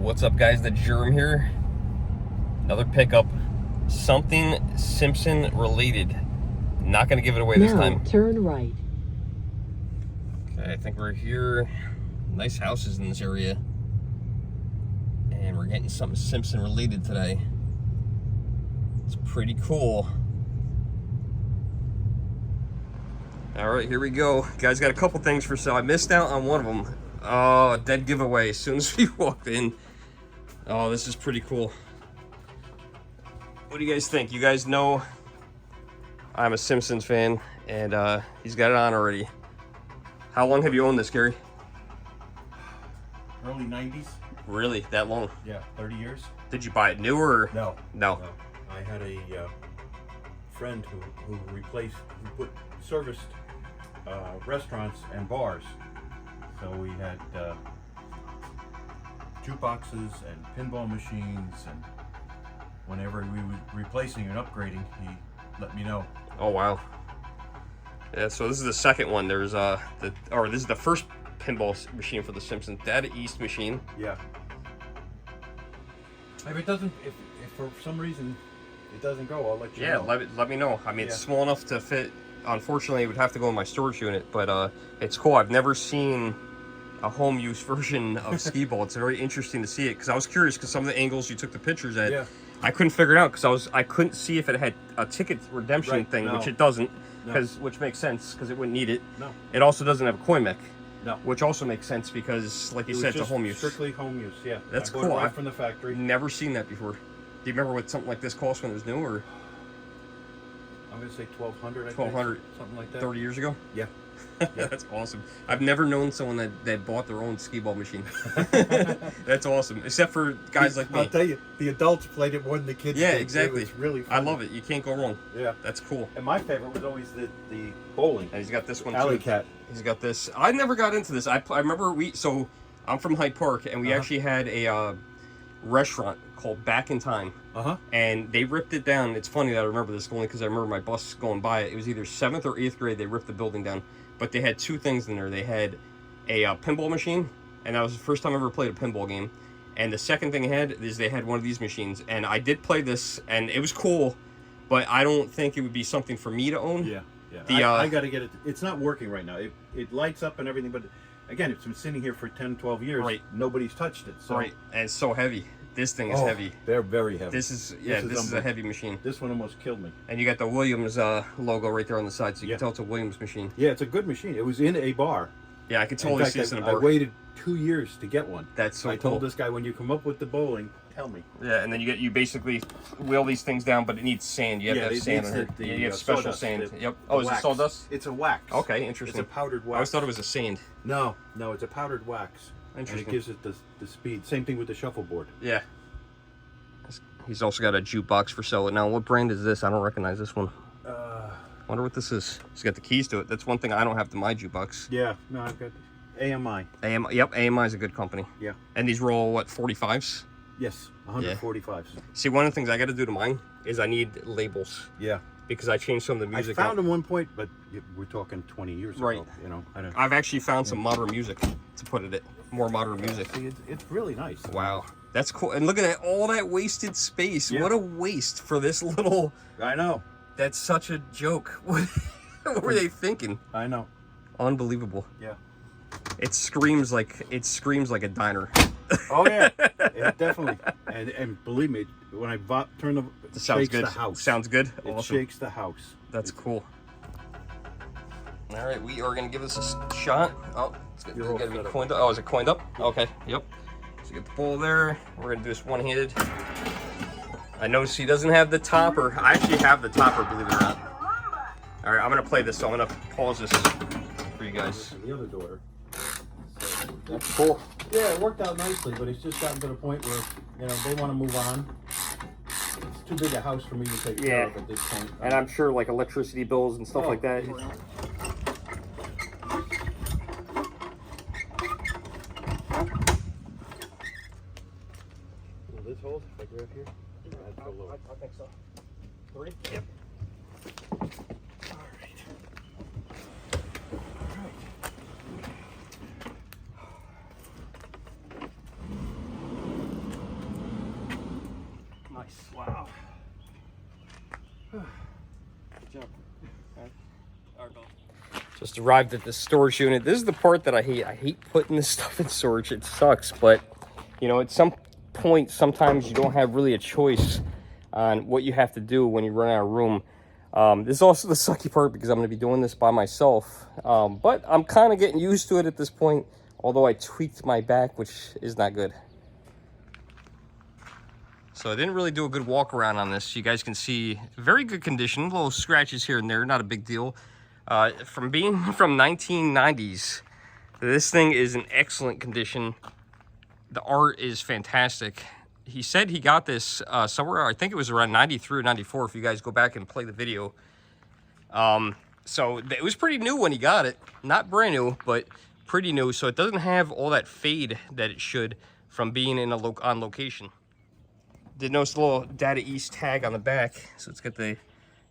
What's up, guys? The Germ here. Another pickup. Something Simpson related. Not going to give it away this time. Turn right. Okay, I think we're here. Nice houses in this area. And we're getting something Simpson related today. It's pretty cool. All right, here we go. Guys, got a couple things for sale. I missed out on one of them. Oh, dead giveaway as soon as we walked in. Oh, this is pretty cool. What do you guys think? You guys know I'm a Simpsons fan, and he's got it on already. How long have you owned this, Gary? Early 90s. Really? That long? Yeah, 30 years. Did you buy it new or? No. No. I had a friend who serviced restaurants and bars. So we had jukeboxes and pinball machines, and whenever we were replacing and upgrading, he let me know. Oh wow. Yeah, so this is the second one. There's this is the first pinball machine for the Simpsons. Data East machine. Yeah. If it doesn't, if for some reason it doesn't go, I'll let you know. Yeah, let me know. I mean, it's small enough to fit. Unfortunately, it would have to go in my storage unit, but it's cool. I've never seen a home use version of skee-ball. It's very interesting to see it because I was curious because some of the angles you took the pictures at, I couldn't figure it out because I couldn't see if it had a ticket redemption thing, which it doesn't, which makes sense because it wouldn't need it. No. It also doesn't have a coin mech. No. Which also makes sense because, like you said, it's a home use. Strictly home use, yeah. That's cool. Right from the factory. Never seen that before. Do you remember what something like this cost when it was new, or? I'm gonna say 1,200. 1,200. Something like that. 30 years ago. Yeah. That's awesome. I've never known someone that bought their own skee-ball machine. That's awesome. Except for guys like me. I'll tell you, the adults played it more than the kids did. Yeah, exactly. It was really fun. I love it. You can't go wrong. Yeah. That's cool. And my favorite was always the bowling. And he's got this one Alley too. Cat. He's got this. I never got into this. I remember I'm from Hyde Park, and we actually had a restaurant called Back in Time. And they ripped it down. It's funny that I remember this only because I remember my bus going by it. It was either 7th or 8th grade. They ripped the building down. But they had two things in there. They had a pinball machine, and that was the first time I ever played a pinball game. And the second thing they had one of these machines. And I did play this, and it was cool, but I don't think it would be something for me to own. Yeah, yeah. I got to get it. It's not working right now. It lights up and everything, but again, it's been sitting here for 10, 12 years. Right. Nobody's touched it. So. Right, and it's so heavy. This thing is heavy. They're very heavy. This is a heavy machine. This one almost killed me. And you got the Williams logo right there on the side, so you can tell it's a Williams machine. Yeah, it's a good machine. It was in a bar. Yeah, I could totally see this in a bar. I waited 2 years to get one. That's so cool. I told this guy, when you come up with the bowling, tell me. Yeah, and then you basically wheel these things down, but it needs sand. You have to have sand on it. You have special sawdust, sand. Yep. Oh, is it sawdust? It's a wax. Okay, interesting. It's a powdered wax. I always thought it was a sand. No, it's a powdered wax. Interesting. And it gives it the speed. Same thing with the shuffleboard. Yeah. He's also got a jukebox for sale. Now, what brand is this? I don't recognize this one. Wonder what this is. He's got the keys to it. That's one thing I don't have to my jukebox. Yeah, no, I've got AMI. Yep, AMI is a good company. Yeah. And these roll, what, 45s? Yes, 145s. See, one of the things I got to do to mine is I need labels. Yeah. Because I changed some of the music. I found them one point, but we're talking 20 years ago. Right. You know, I've actually found some modern music to put in it. More modern music. See, it's really nice. Wow. That's cool. And look at that, all that wasted space. Yeah. What a waste for this little... I know. That's such a joke. What were they thinking? I know. Unbelievable. Yeah. It screams like a diner. Oh yeah, it definitely. And believe me, when I turn the, it shakes the house. Sounds good. It awesome. Shakes the house. That's cool. All right, we are gonna give this a shot. Oh, it's gotta be coined up. Oh, is it coined up? Okay. Yep. So get the ball there. We're gonna do this one-handed. I notice he doesn't have the topper. I actually have the topper, believe it or not. All right, I'm gonna play this, so I'm gonna pause this for you guys. The other daughter. That's cool. Yeah, it worked out nicely, but it's just gotten to the point where, they want to move on. It's too big a house for me to take care of at this point. And I'm sure like electricity bills and stuff like that. Will this hold if I grab here? I think so. 3? Yep. Nice. Wow. Good job. All right, just arrived at the storage unit. This is the part that I hate. I hate putting this stuff in storage. It sucks, but you know, at some point, sometimes you don't have really a choice on what you have to do when you run out of room. This is also the sucky part because I'm going to be doing this by myself. But I'm kind of getting used to it at this point, although I tweaked my back, which is not good. So I didn't really do a good walk around on this. You guys can see very good condition, little scratches here and there, not a big deal. From being from 1990s, this thing is in excellent condition. The art is fantastic. He said he got this somewhere, I think it was around 93 or 94, if you guys go back and play the video. So it was pretty new when he got it. Not brand new, but pretty new. So it doesn't have all that fade that it should from being in on location. Did notice the little Data East tag on the back. So it's got the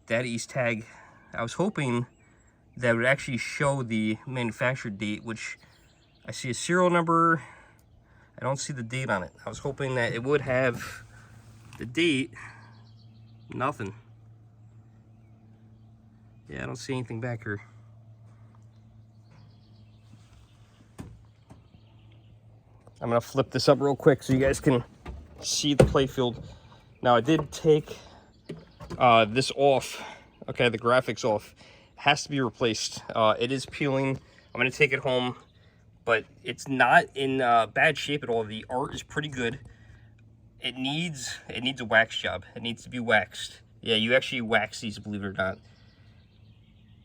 Data East tag. I was hoping that would actually show the manufacturer date, which I see a serial number. I don't see the date on it. I was hoping that it would have the date. Nothing. Yeah, I don't see anything back here. I'm gonna flip this up real quick so you guys can see the playfield. Now I did take this off. Okay, the graphics off. Has to be replaced. It is peeling. I'm gonna take it home, but it's not in bad shape at all. The art is pretty good. It needs a wax job. It needs to be waxed. Yeah, you actually wax these, believe it or not.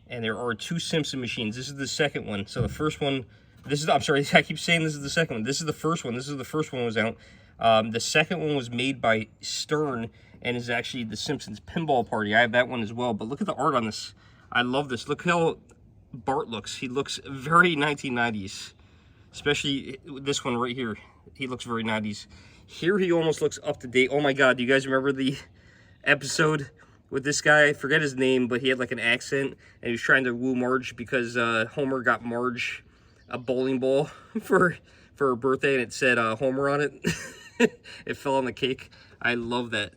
And there are 2 Simpson machines. This is the second one. So the first one, I'm sorry, I keep saying this is the second one. This is the first one. This is the first one was out. The second one was made by Stern and is actually the Simpsons Pinball Party. I have that one as well. But look at the art on this. I love this. Look how Bart looks. He looks very 1990s. Especially this one right here. He looks very 90s. Here he almost looks up to date. Oh my God, do you guys remember the episode with this guy? I forget his name, but he had like an accent and he was trying to woo Marge because Homer got Marge a bowling ball for her birthday and it said Homer on it. It fell on the cake. I love that.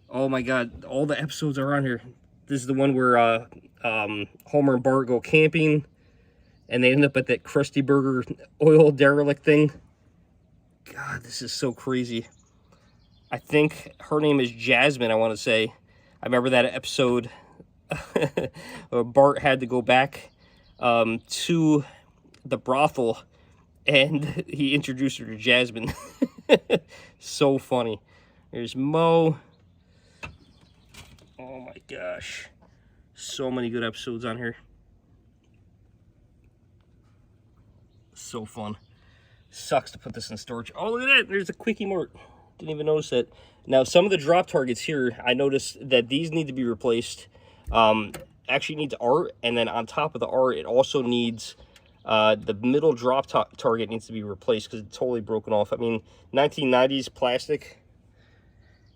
Oh my God, all the episodes are on here. This is the one where Homer and Bart go camping and they end up at that Krusty Burger oil derelict thing. God, this is so crazy. I think her name is Jasmine, I want to say. I remember that episode where Bart had to go back to the brothel and he introduced her to Jasmine. So funny. There's Mo. Oh my gosh. So many good episodes on here. So fun. Sucks to put this in storage. Oh, look at that. There's a Quickie Mart. Didn't even notice that. Now, some of the drop targets here, I noticed that these need to be replaced. Actually needs art. And then on top of the art, it also needs the middle drop target needs to be replaced because it's totally broken off. I mean, 1990s plastic.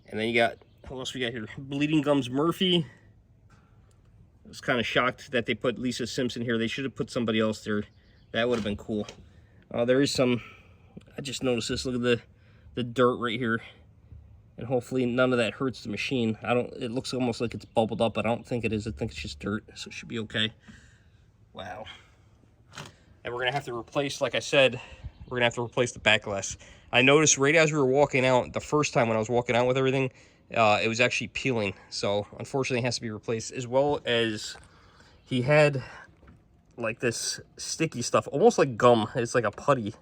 And then you got, what else we got here? Bleeding Gums Murphy. I was kind of shocked that they put Lisa Simpson here. They should have put somebody else there. That would have been cool. There is some, I just noticed this. Look at the dirt right here. And hopefully none of that hurts the machine. It looks almost like it's bubbled up, but I don't think it is. I think it's just dirt, so it should be okay. Wow. And we're going to have to replace, like I said, we're going to have to replace the back glass. I noticed right as we were walking out, the first time when I was walking out with everything, it was actually peeling. So unfortunately it has to be replaced, as well as he had like this sticky stuff, almost like gum. It's like a putty.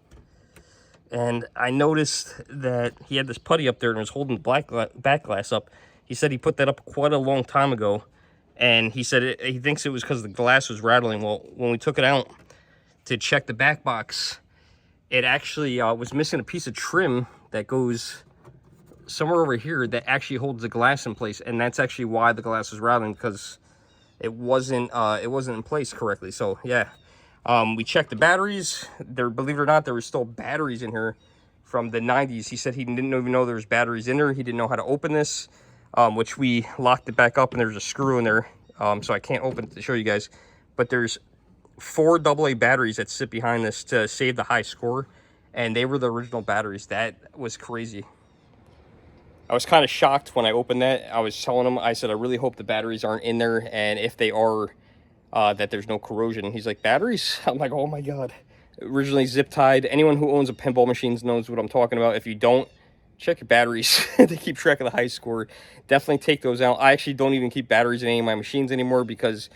And I noticed that he had this putty up there and was holding the back glass up. He said he put that up quite a long time ago. And he said he thinks it was because the glass was rattling. Well, when we took it out to check the back box, it actually was missing a piece of trim that goes somewhere over here that actually holds the glass in place. And that's actually why the glass was rattling, because it wasn't in place correctly. So yeah, we checked the batteries. Believe it or not, there were still batteries in here from the 90s. He said he didn't even know there was batteries in there. He didn't know how to open this, which we locked it back up and there's a screw in there. So I can't open it to show you guys, but there's 4 AA batteries that sit behind this to save the high score, and they were the original batteries. That was crazy. I was kind of shocked when I opened that. I was telling him, I said, I really hope the batteries aren't in there, and if they are, that there's no corrosion. He's like, batteries? I'm like, oh my God. Originally zip tied. Anyone who owns a pinball machine knows what I'm talking about. If you don't, check your batteries. They keep track of the high score. Definitely take those out. I actually don't even keep batteries in any of my machines anymore because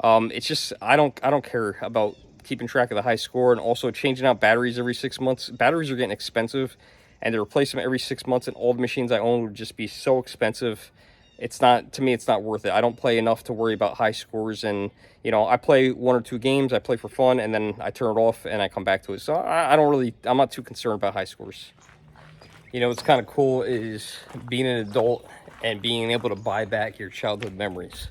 it's just, I don't care about keeping track of the high score, and also changing out batteries every 6 months. Batteries are getting expensive, and to replace them every 6 months in all the machines I own would just be so expensive. It's not, to me, it's not worth it. I don't play enough to worry about high scores, and you know, I play 1 or 2 games, I play for fun, and then I turn it off and I come back to it. So I'm not too concerned about high scores. You know, what's kind of cool is being an adult and being able to buy back your childhood memories.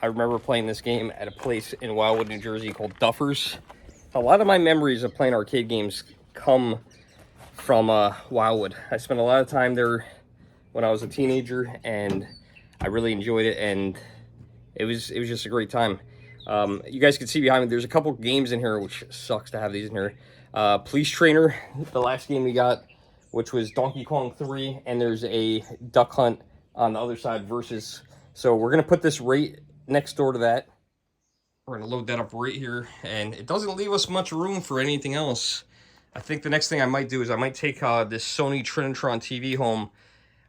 I remember playing this game at a place in Wildwood, New Jersey called Duffers. A lot of my memories of playing arcade games come from Wildwood. I spent a lot of time there when I was a teenager, and I really enjoyed it, and it was just a great time. You guys can see behind me, there's a couple games in here, which sucks to have these in here. Police Trainer, the last game we got, which was Donkey Kong 3, and there's a Duck Hunt on the other side versus. So we're going to put this right next door to that. We're going to load that up right here, and it doesn't leave us much room for anything else. I think the next thing I might do is I might take this Sony Trinitron TV home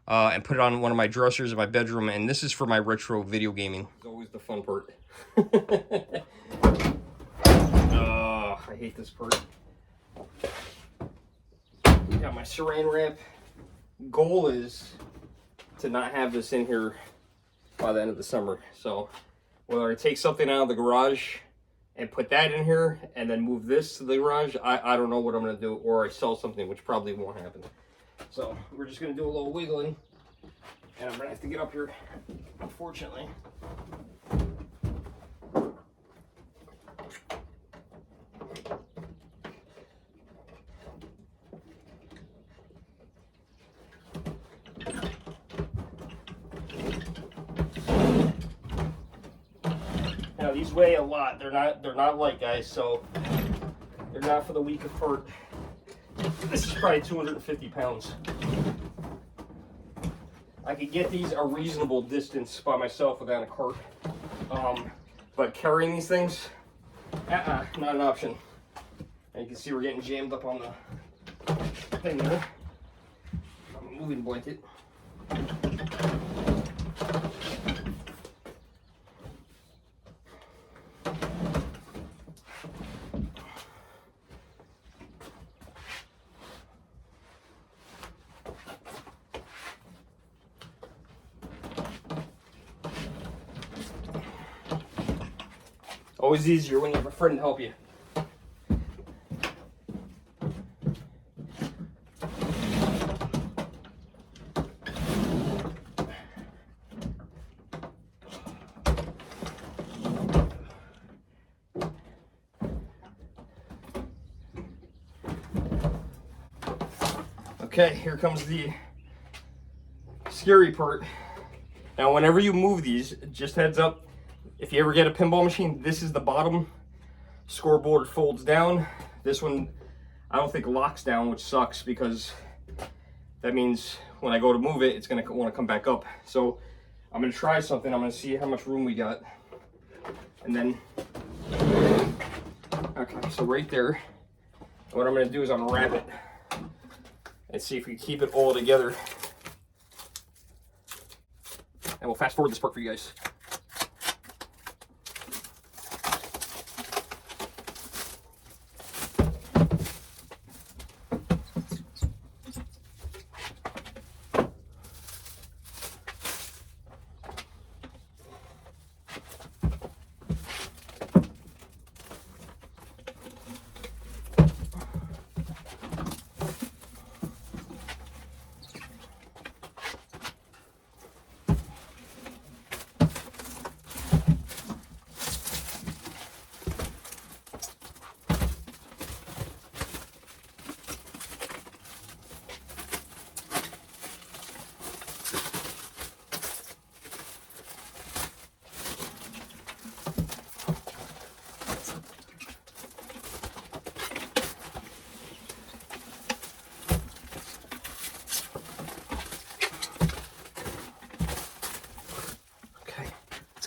and put it on one of my dressers in my bedroom, and this is for my retro video gaming. It's always the fun part. I hate this part. Got my saran wrap. Goal is to not have this in here by the end of the summer. So whether I take something out of the garage and put that in here and then move this to the garage, I don't know what I'm going to do, or I sell something, which probably won't happen. So we're just going to do a little wiggling, and I'm going to have to get up here, unfortunately. Now these weigh a lot. They're not light, guys, so they're not for the weak of heart. This is probably 250 pounds. I could get these a reasonable distance by myself without a cart. But carrying these things, not an option. And you can see we're getting jammed up on the thing there. I'm a moving blanket. Always easier when you have a friend to help you. Okay, here comes the scary part. Now, whenever you move these, just heads up, if you ever get a pinball machine, this is the bottom. Scoreboard folds down. This one, I don't think locks down, which sucks because that means when I go to move it, it's gonna want to come back up. So I'm gonna try something. I'm gonna see how much room we got. And then, okay, so right there, what I'm gonna do is I'm gonna wrap it and see if we keep it all together. And we'll fast forward this part for you guys.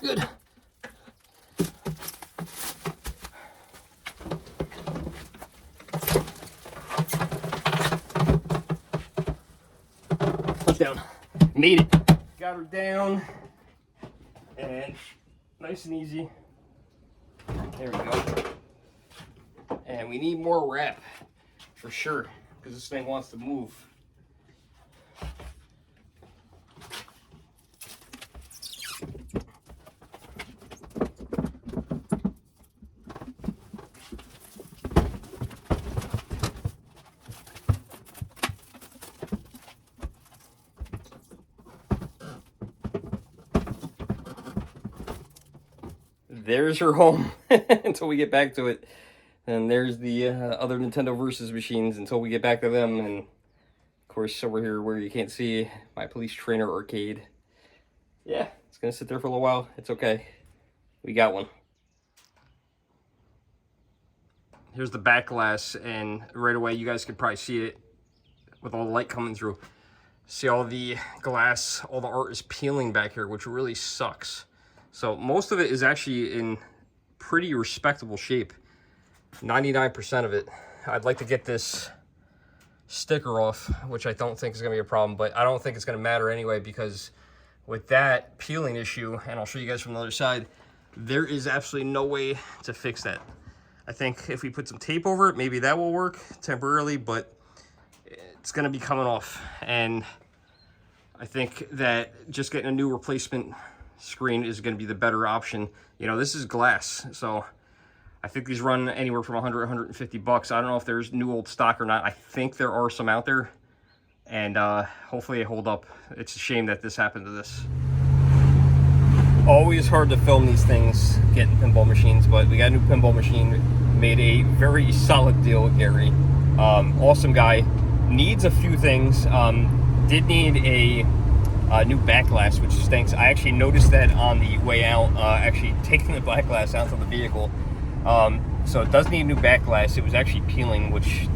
good. Down. Made it. Got her down. And nice and easy. There we go. And we need more wrap for sure, because this thing wants to move. There's her home until we get back to it. And there's the other Nintendo Versus machines until we get back to them. And of course, over here where you can't see, my Police Trainer arcade. Yeah, it's going to sit there for a little while. It's okay. We got one. Here's the back glass, and right away you guys could probably see it with all the light coming through. See all the glass, all the art is peeling back here, which really sucks. So most of it is actually in pretty respectable shape. 99% of it. I'd like to get this sticker off, which I don't think is going to be a problem, but I don't think it's going to matter anyway, because with that peeling issue, and I'll show you guys from the other side, there is absolutely no way to fix that. I think if we put some tape over it, maybe that will work temporarily, but it's going to be coming off. And I think that just getting a new replacement screen is going to be the better option. You know, this is glass, so I think these run anywhere from 100 150 bucks. I don't know if there's new old stock or not. I think there are some out there, and hopefully they hold up. It's a shame that this happened to this. Always hard to film these things, getting pinball machines, but we got a new pinball machine. Made a very solid deal with Gary. Awesome guy. Needs a few things. Did need a new back glass, which stinks. I actually noticed that on the way out, actually taking the back glass out of the vehicle. So it does need a new back glass. It was actually peeling, which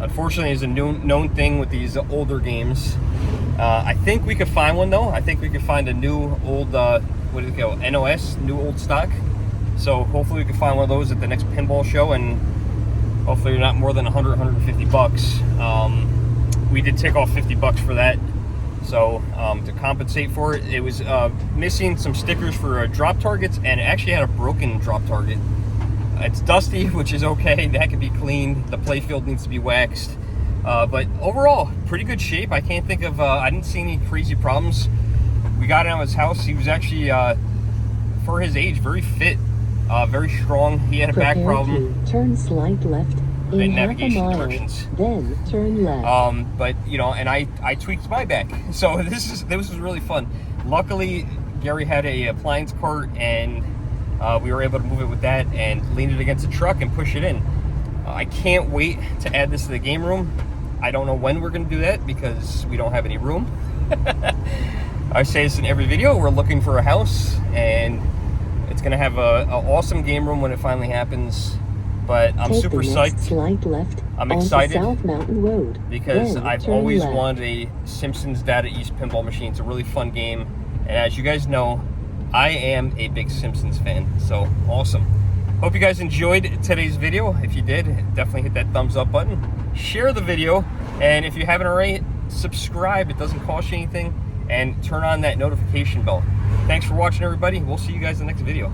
unfortunately is a known thing with these older games. I think we could find one though. I think we could find a new old, what do you call it, NOS, new old stock. So hopefully we can find one of those at the next pinball show, and hopefully they're not more than 100, 150 bucks. We did take off 50 bucks for that. So to compensate for it, it was missing some stickers for drop targets, and it actually had a broken drop target. It's dusty, which is okay. That could be cleaned. The playfield needs to be waxed. But overall, pretty good shape. I can't think of, I didn't see any crazy problems. We got out of his house. He was actually, for his age, very fit, very strong. He had a back problem. Turn slight left in navigation half a mile, directions. then turn left. But you know, and I tweaked my back, so this was really fun. Luckily, Gary had a appliance cart, and we were able to move it with that and lean it against the truck and push it in. I can't wait to add this to the game room. I don't know when we're going to do that because we don't have any room. I say this in every video. We're looking for a house, and it's going to have an awesome game room when it finally happens. But I'm super psyched. Slight left I'm excited South Mountain Road, because then I've turn always left. wanted a Simpsons Data East pinball machine. It's a really fun game, and as you guys know, I am a big Simpsons fan. So awesome. Hope you guys enjoyed today's video. If you did, definitely hit that thumbs up button. Share the video, and if you haven't already, subscribe. It doesn't cost you anything, and turn on that notification bell. Thanks for watching, everybody. We'll see you guys in the next video.